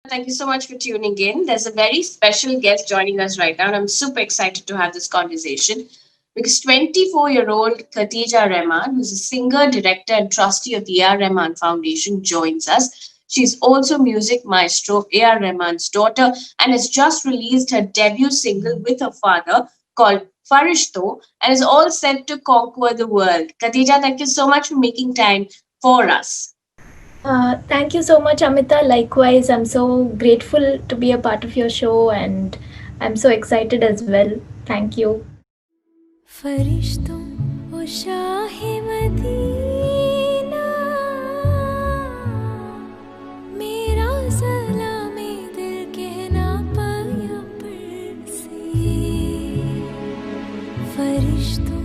Thank you so much for tuning in. There's a very special guest joining us right now, and I'm super excited to have this conversation because 24-year-old Khatija Rahman, who's a singer, director, and trustee of the A.R. Rahman Foundation, joins us. She's also music maestro of A.R. Rahman's daughter and has just released her debut single with her father called Farishto and is all set to conquer the world. Khatija, thank you so much for making time for us. Thank you so much, Amita. Likewise, I'm so grateful to be a part of your show and I'm so excited as well. Thank you. फरिश्तों वो Shah Medina मेरा सलामी दिल कहना पाया पर से फरिश्तों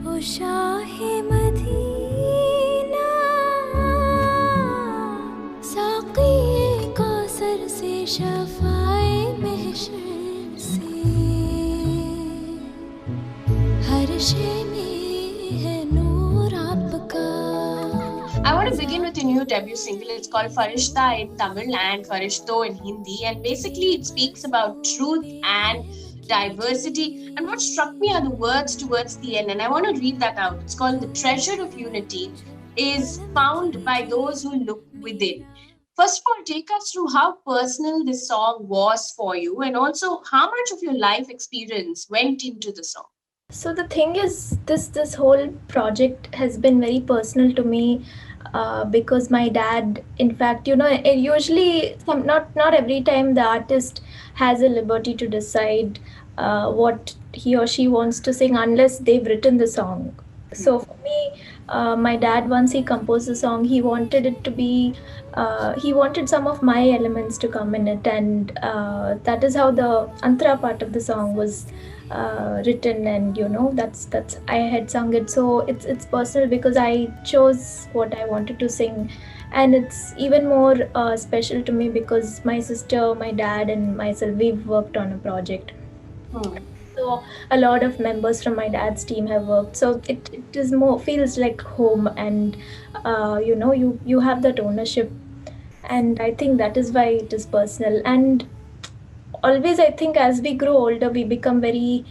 वो शाहे मदीना साक़ी कौसर से शफ़ाए महशर से हर शे में है नूर आपका I want to begin with your new debut single. It's called Farishta in Tamil and Farishto in Hindi. And basically, it speaks about truth and diversity. And what struck me are the words towards the end. And I want to read that out. It's called The Treasure of Unity is found by those who look within. First of all, take us through how personal this song was for you and also how much of your life experience went into the song. So the thing is, this whole project has been very personal to me because my dad, in fact, usually not every time the artist has a liberty to decide what he or she wants to sing unless they've written the song. So for me, my dad, once he composed the song, he wanted it to be he wanted some of my elements to come in it, and that is how the antara part of the song was written. And that's I had sung it, so it's personal because I chose what I wanted to sing. And it's even more special to me because my sister, my dad, and myself, we've worked on a project. Hmm. So a lot of members from my dad's team have worked, so it is more feels like home. And you have that ownership, and I think that is why it is personal. And always I think as we grow older we become very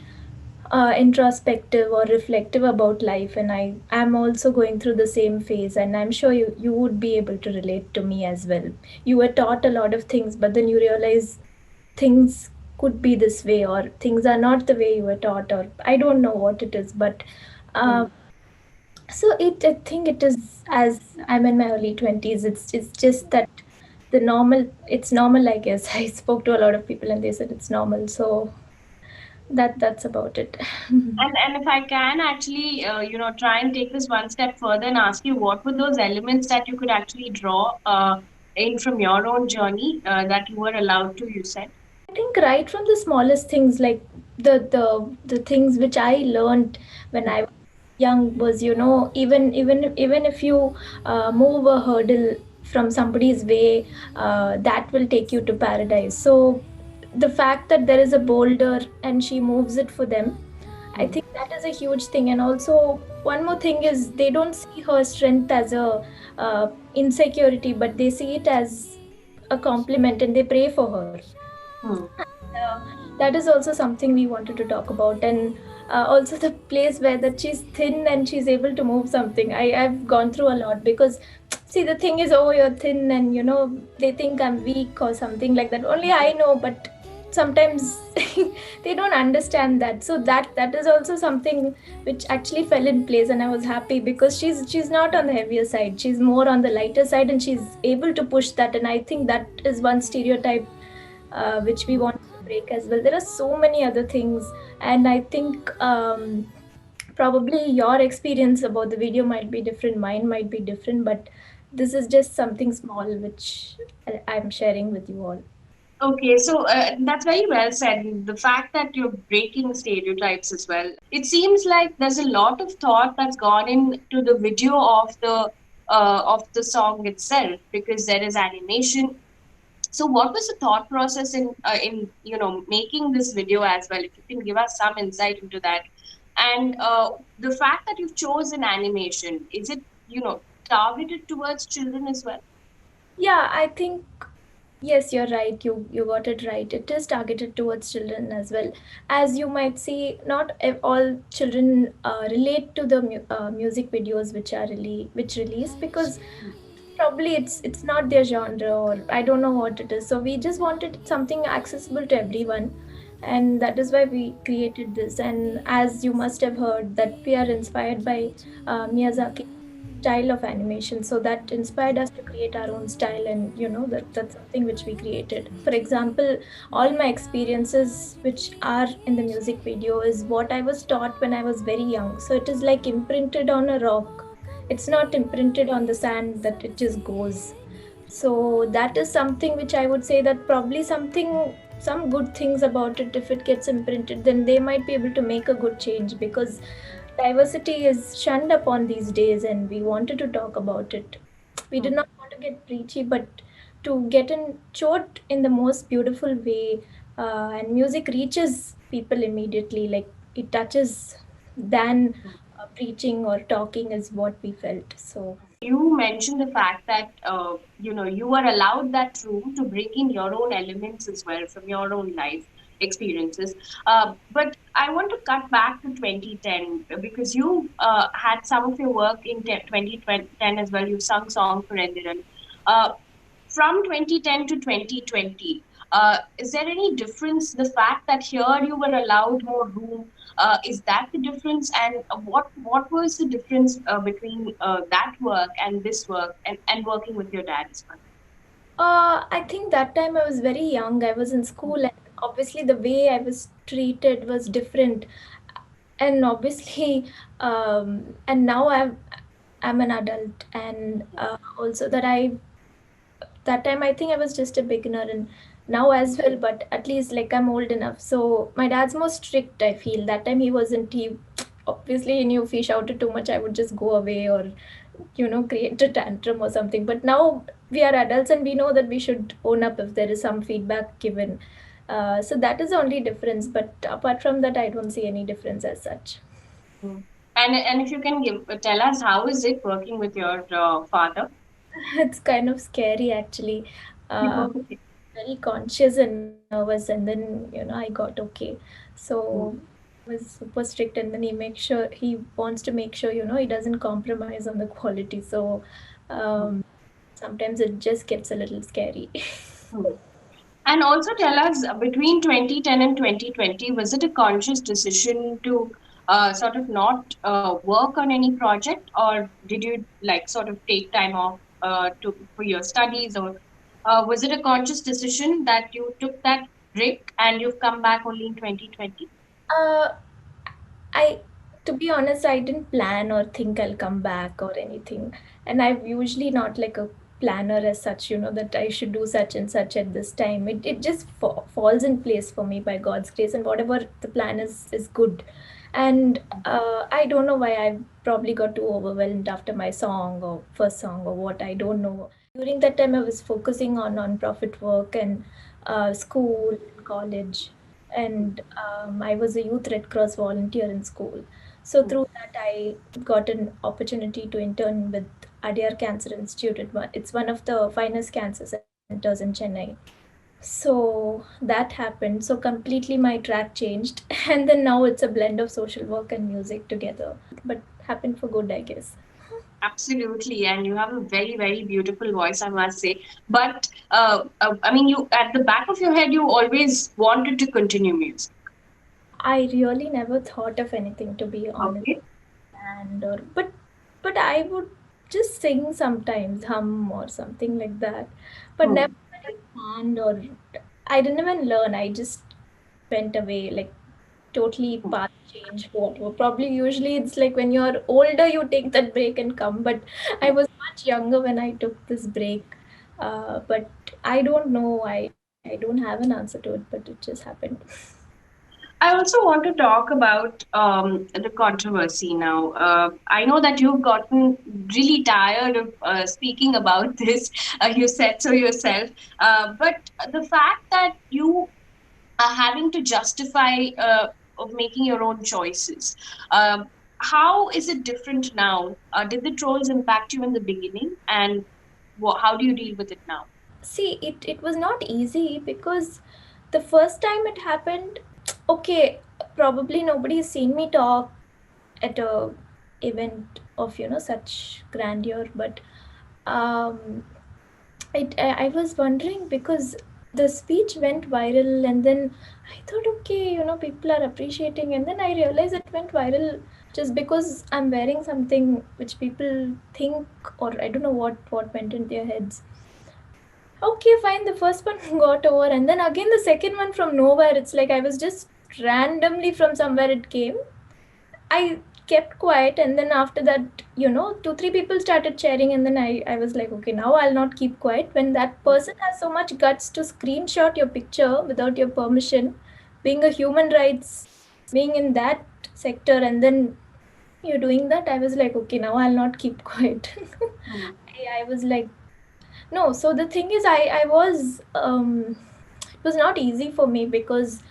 introspective or reflective about life, and I am also going through the same phase, and I'm sure you would be able to relate to me as well. You were taught a lot of things, but then you realize things could be this way, or things are not the way you were taught, or I don't know what it is. But Hmm. so I think it is, as I'm in my early 20s, it's just that the normal it's normal, I guess. I spoke to a lot of people and they said it's normal, so that's about it. And if I can actually, try and take this one step further and ask you, what were those elements that you could actually draw in from your own journey that you were allowed to? You said. I think right from the smallest things, like the things which I learned when I was young was, even if you move a hurdle from somebody's way, that will take you to paradise. So the fact that there is a boulder and she moves it for them, I think that is a huge thing. And also one more thing is, they don't see her strength as a insecurity, but they see it as a compliment and they pray for her. Hmm. uh, that is also something we wanted to talk about. And also the place where that she's thin and she's able to move something. I've gone through a lot because see, the thing is, oh, you're thin, and they think I'm weak or something like that. Only I know, but sometimes they don't understand that. So that is also something which actually fell in place, and I was happy because she's not on the heavier side, she's more on the lighter side, and she's able to push that. And I think that is one stereotype which we want to break as well. There are so many other things, and I think probably your experience about the video might be different, mine might be different, but this is just something small which I'm sharing with you all. Okay, so that's very well said. The fact that you're breaking stereotypes as well. It seems like there's a lot of thought that's gone into the video of the song itself because there is animation. So, what was the thought process in making this video as well? If you can give us some insight into that, and the fact that you've chosen animation, is it targeted towards children as well? Yeah, I think Yes, you're right. You got it right. It is targeted towards children as well. As you might see, not all children relate to the music videos which release, because probably it's not their genre, or I don't know what it is. So we just wanted something accessible to everyone, and that is why we created this. And as you must have heard, that we are inspired by Miyazaki style of animation, so that inspired us to create our own style. And that's something which we created. For example, all my experiences which are in the music video is what I was taught when I was very young, so it is like imprinted on a rock. It's not imprinted on the sand that it just goes. So that is something which I would say, that probably some good things about it, if it gets imprinted, then they might be able to make a good change, because diversity is shunned upon these days, and we wanted to talk about it. We did not want to get preachy, but to get in short in the most beautiful way. And music reaches people immediately, like it touches than preaching or talking is what we felt. So You mentioned the fact that you were allowed that room to bring in your own elements as well from your own life experiences. But I want to cut back to 2010 because you had some of your work in 2010 as well. You sung song for Endiran. Uh, from 2010 to 2020, is there any difference? The fact that here you were allowed more room, is that the difference? And what was the difference between that work and this work, and working with your dad as well? I think that time I was very young. I was in school, and obviously the way I was treated was different. And obviously, and now I'm an adult, and also that time I think I was just a beginner, and now as well. But at least like I'm old enough. So my dad's more strict. I feel that time he wasn't. He obviously he knew if he shouted too much, I would just go away, or create a tantrum or something. But now we are adults, and we know that we should own up if there is some feedback given. So that is the only difference. But apart from that, I don't see any difference as such. Mm. And if you can tell us, how is it working with your father? It's kind of scary actually. Very conscious and nervous, and then I got okay. So was super strict, and then he wants to make sure he doesn't compromise on the quality. So sometimes it just gets a little scary. Hmm. And also tell us, between 2010 and 2020, was it a conscious decision to sort of not work on any project, or did you like sort of take time off for your studies, or was it a conscious decision that you took that break and you've come back only in 2020? uh, I, to be honest, I didn't plan or think I'll come back or anything. And I'm usually not like a planner as such, that I should do such and such at this time. It just falls in place for me by God's grace, and whatever the plan is good. And I don't know why I probably got too overwhelmed after my song or first song or what, I don't know. During that time, I was focusing on non-profit work and school, college, and I was a youth Red Cross volunteer in school. So through that, I got an opportunity to intern with Adyar Cancer Institute. It's one of the finest cancer centers in Chennai. So that happened. So completely my track changed, and then now it's a blend of social work and music together. But happened for good, I guess. Absolutely, and you have a very, very beautiful voice, I must say. But I mean, you at the back of your head, you always wanted to continue music. I really never thought of anything, to be honest. Okay. And but I would just sing sometimes, hum or something like that. But Hmm. never like band, or I didn't even learn. I just went away, like totally path change. Whatever. Probably usually it's like when you're older, you take that break and come. But I was much younger when I took this break. But I don't know. I don't have an answer to it, but it just happened. I also want to talk about the controversy now. I know that you've gotten really tired of speaking about this. You said so yourself. But the fact that you are having to justify of making your own choices, how is it different now? Did the trolls impact you in the beginning, and how do you deal with it now? see, it was not easy because the first time it happened, okay, probably nobody's seen me talk at a event of such grandeur, but um I was wondering because the speech went viral, and then I thought, okay, people are appreciating, and then I realized it went viral just because I'm wearing something which people think, or I don't know what went in their heads. Okay, fine. The first one got over, and then again the second one from nowhere. It's like I was just randomly from somewhere it came. I kept quiet, and then after that, two, three people started cheering, and then I was like, okay, now I'll not keep quiet. When that person has so much guts to screenshot your picture without your permission, being a human rights, being in that sector, and then you're doing that, I was like, okay, now I'll not keep quiet. I was like, no. So the thing is, I was it was not easy for me because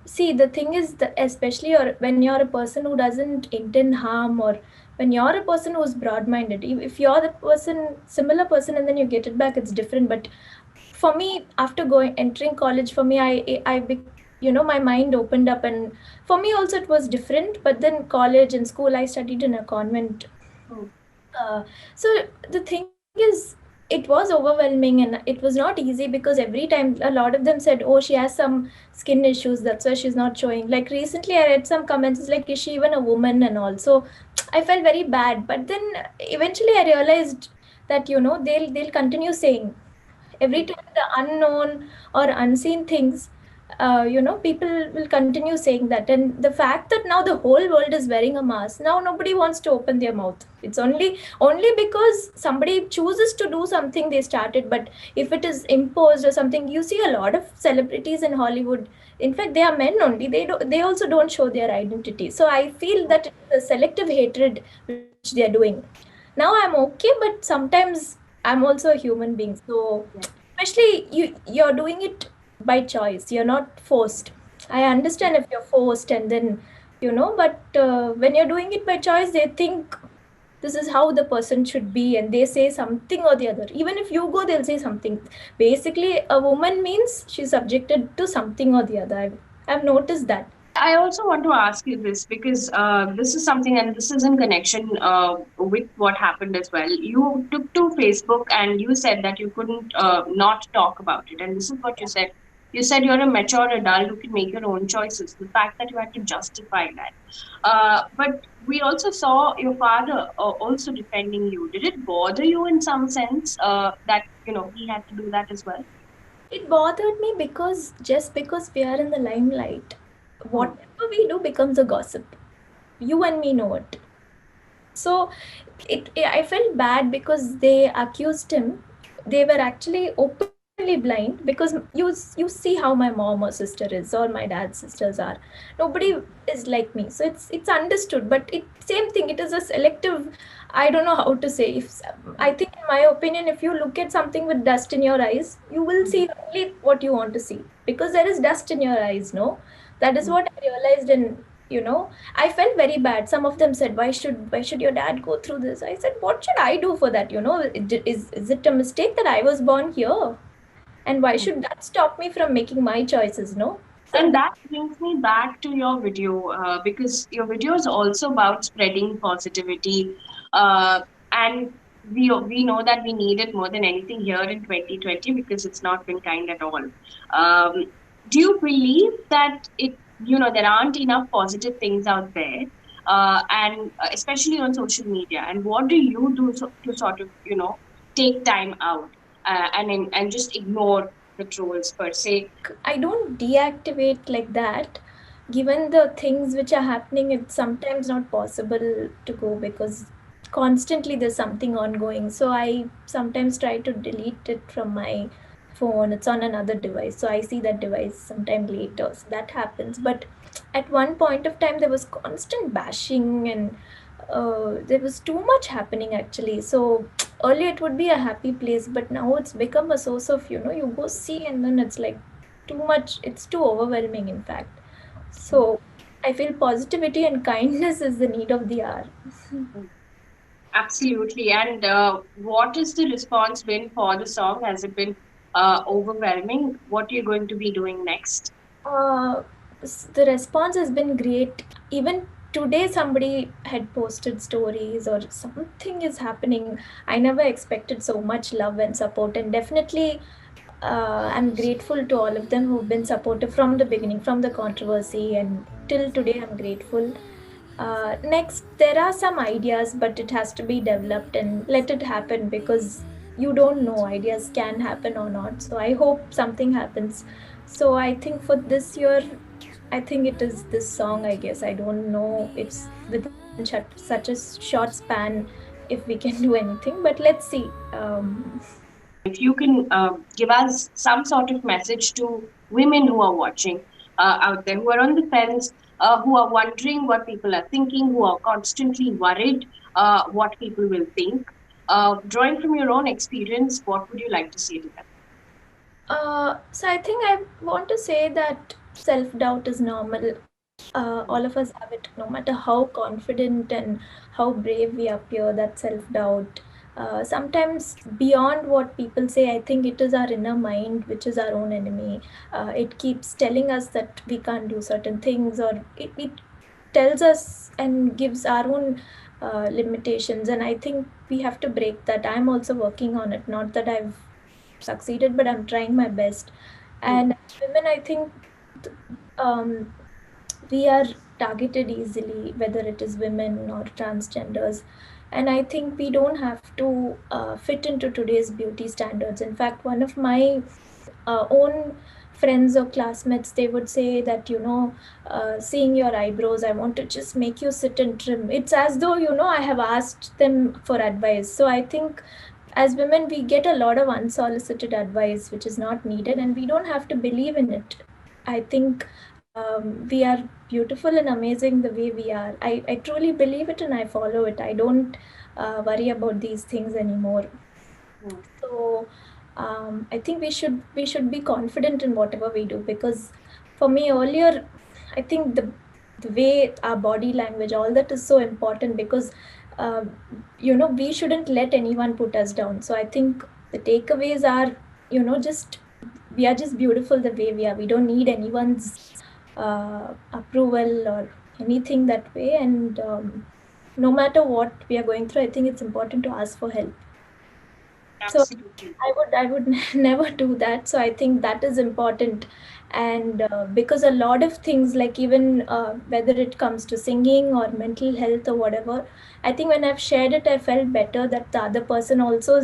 see, the thing is that especially when you're a person who doesn't intend harm, or when you're a person who's broad-minded, if you're the person, similar person, and then you get it back, it's different. But for me, after going entering college, for me, my mind opened up, and for me also it was different. But then college and school, I studied in a convent. So the thing is, it was overwhelming, and it was not easy because every time a lot of them said, oh, she has some skin issues, that's why she's not showing. Like recently I read some comments, it's like, is she even a woman? And also I felt very bad, but then eventually I realized that they'll continue saying every time the unknown or unseen things, people will continue saying that. And the fact that now the whole world is wearing a mask, now nobody wants to open their mouth. It's only because somebody chooses to do something they started. But if it is imposed or something, you see a lot of celebrities in Hollywood, in fact they are men only, they also don't show their identity. So I feel that it's a selective hatred which they are doing. Now I'm okay, but sometimes I'm also a human being. So especially you're doing it by choice, you're not forced. I understand if you're forced, and then but when you're doing it by choice, they think this is how the person should be, and they say something or the other. Even if you go, they'll say something. Basically a woman means she's subjected to something or the other. I've noticed that. I also want to ask you this because this is something, and this is in connection with what happened as well. You took to Facebook and you said that you couldn't not talk about it. And this is what you said. You said you're a mature adult who can make your own choices. The fact that you had to justify that. But we also saw your father also defending you. Did it bother you in some sense that, he had to do that as well? It bothered me because just because we are in the limelight, whatever we do becomes a gossip. You and me know it. So I felt bad because they accused him. They were actually openly blind because you see how my mom or sister is, or my dad's sisters are. Nobody is like me, so it's understood. But it same thing. It is a selective. I don't know how to say. If I think, in my opinion, if you look at something with dust in your eyes, you will see only what you want to see because there is dust in your eyes. No, that is what I realized. And I felt very bad. Some of them said, why should your dad go through this? I said, what should I do for that? Is it a mistake that I was born here? And why should that stop me from making my choices? No. And that brings me back to your video because your video is also about spreading positivity. And we know that we need it more than anything here in 2020 because it's not been kind at all. Do you believe that there aren't enough positive things out there? And especially on social media. And what do you do to sort of, take time out and just ignore the trolls per se? I don't deactivate like that. Given the things which are happening, it's sometimes not possible to go because constantly there's something ongoing. So I sometimes try to delete it from my phone. It's on another device. So I see that device sometime later. So that happens. But at one point of time, there was constant bashing, and there was too much happening actually. So earlier it would be a happy place, but now it's become a source of, you go see, and then it's like too much, it's too overwhelming, in fact. So I feel positivity and kindness is the need of the hour. Absolutely. And what is the response been for the song? Has it been overwhelming? What you're going to be doing next? Uh, the response has been great. Even today, somebody had posted stories or something is happening. I never expected so much love and support, and definitely, I'm grateful to all of them who've been supportive from the beginning, from the controversy, and till today, I'm grateful. Next, there are some ideas, but it has to be developed and let it happen because you don't know ideas can happen or not. So I hope something happens. So I think for this year, I think it is this song. I guess I don't know. It's within such a short span if we can do anything, but let's see. If you can give us some sort of message to women who are watching out there, who are on the fence, who are wondering what people are thinking, who are constantly worried what people will think, drawing from your own experience, what would you like to say to them? So I think I want to say that self doubt is normal. All of us have it, no matter how confident and how brave we appear. That self doubt. Sometimes beyond what people say, I think it is our inner mind which is our own enemy. It keeps telling us that we can't do certain things, or it tells us and gives our own limitations. And I think we have to break that. I'm also working on it. Not that I've succeeded, but I'm trying my best. And as women, I think um, we are targeted easily, whether it is women or transgenders. And I think we don't have to fit into today's beauty standards. In fact, one of my own friends or classmates, they would say that, seeing your eyebrows, I want to just make you sit and trim. It's as though, I have asked them for advice. So I think as women, we get a lot of unsolicited advice which is not needed, and we don't have to believe in it. I think we are beautiful and amazing the way we are. I truly believe it and I follow it. I don't worry about these things anymore. So I think we should be confident in whatever we do, because for me earlier, I think the way our body language, all that is so important, because uh, we shouldn't let anyone put us down. So I think the takeaways are, just we are just beautiful the way we are. We don't need anyone's approval or anything that way. And no matter what we are going through, I think it's important to ask for help. So Absolutely. I would never do that. So I think that is important. And because a lot of things, like even whether it comes to singing or mental health or whatever, I think when I've shared it, I felt better that the other person also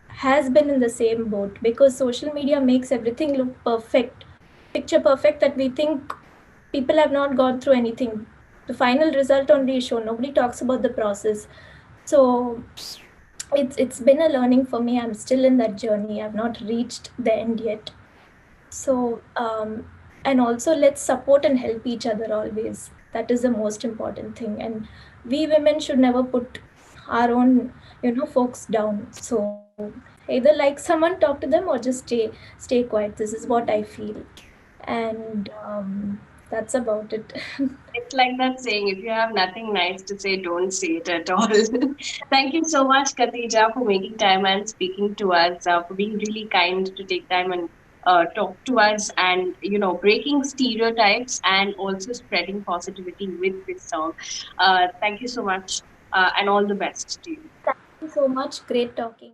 has been in the same boat, because social media makes everything look perfect, picture perfect, that we think people have not gone through anything. The final result only is shown. Nobody talks about the process. So it's been a learning for me. I'm still in that journey. I've not reached the end yet. So and also, let's support and help each other always. That is the most important thing. And we women should never put our own folks down. So either like someone, talk to them, or just stay quiet. This is what I feel. And that's about it. It's like that saying, if you have nothing nice to say, don't say it at all. Thank you so much, Khatija, for making time and speaking to us, for being really kind to take time and talk to us, and breaking stereotypes and also spreading positivity with this song. Thank you so much, and all the best to you. Thank you so much. Great talking.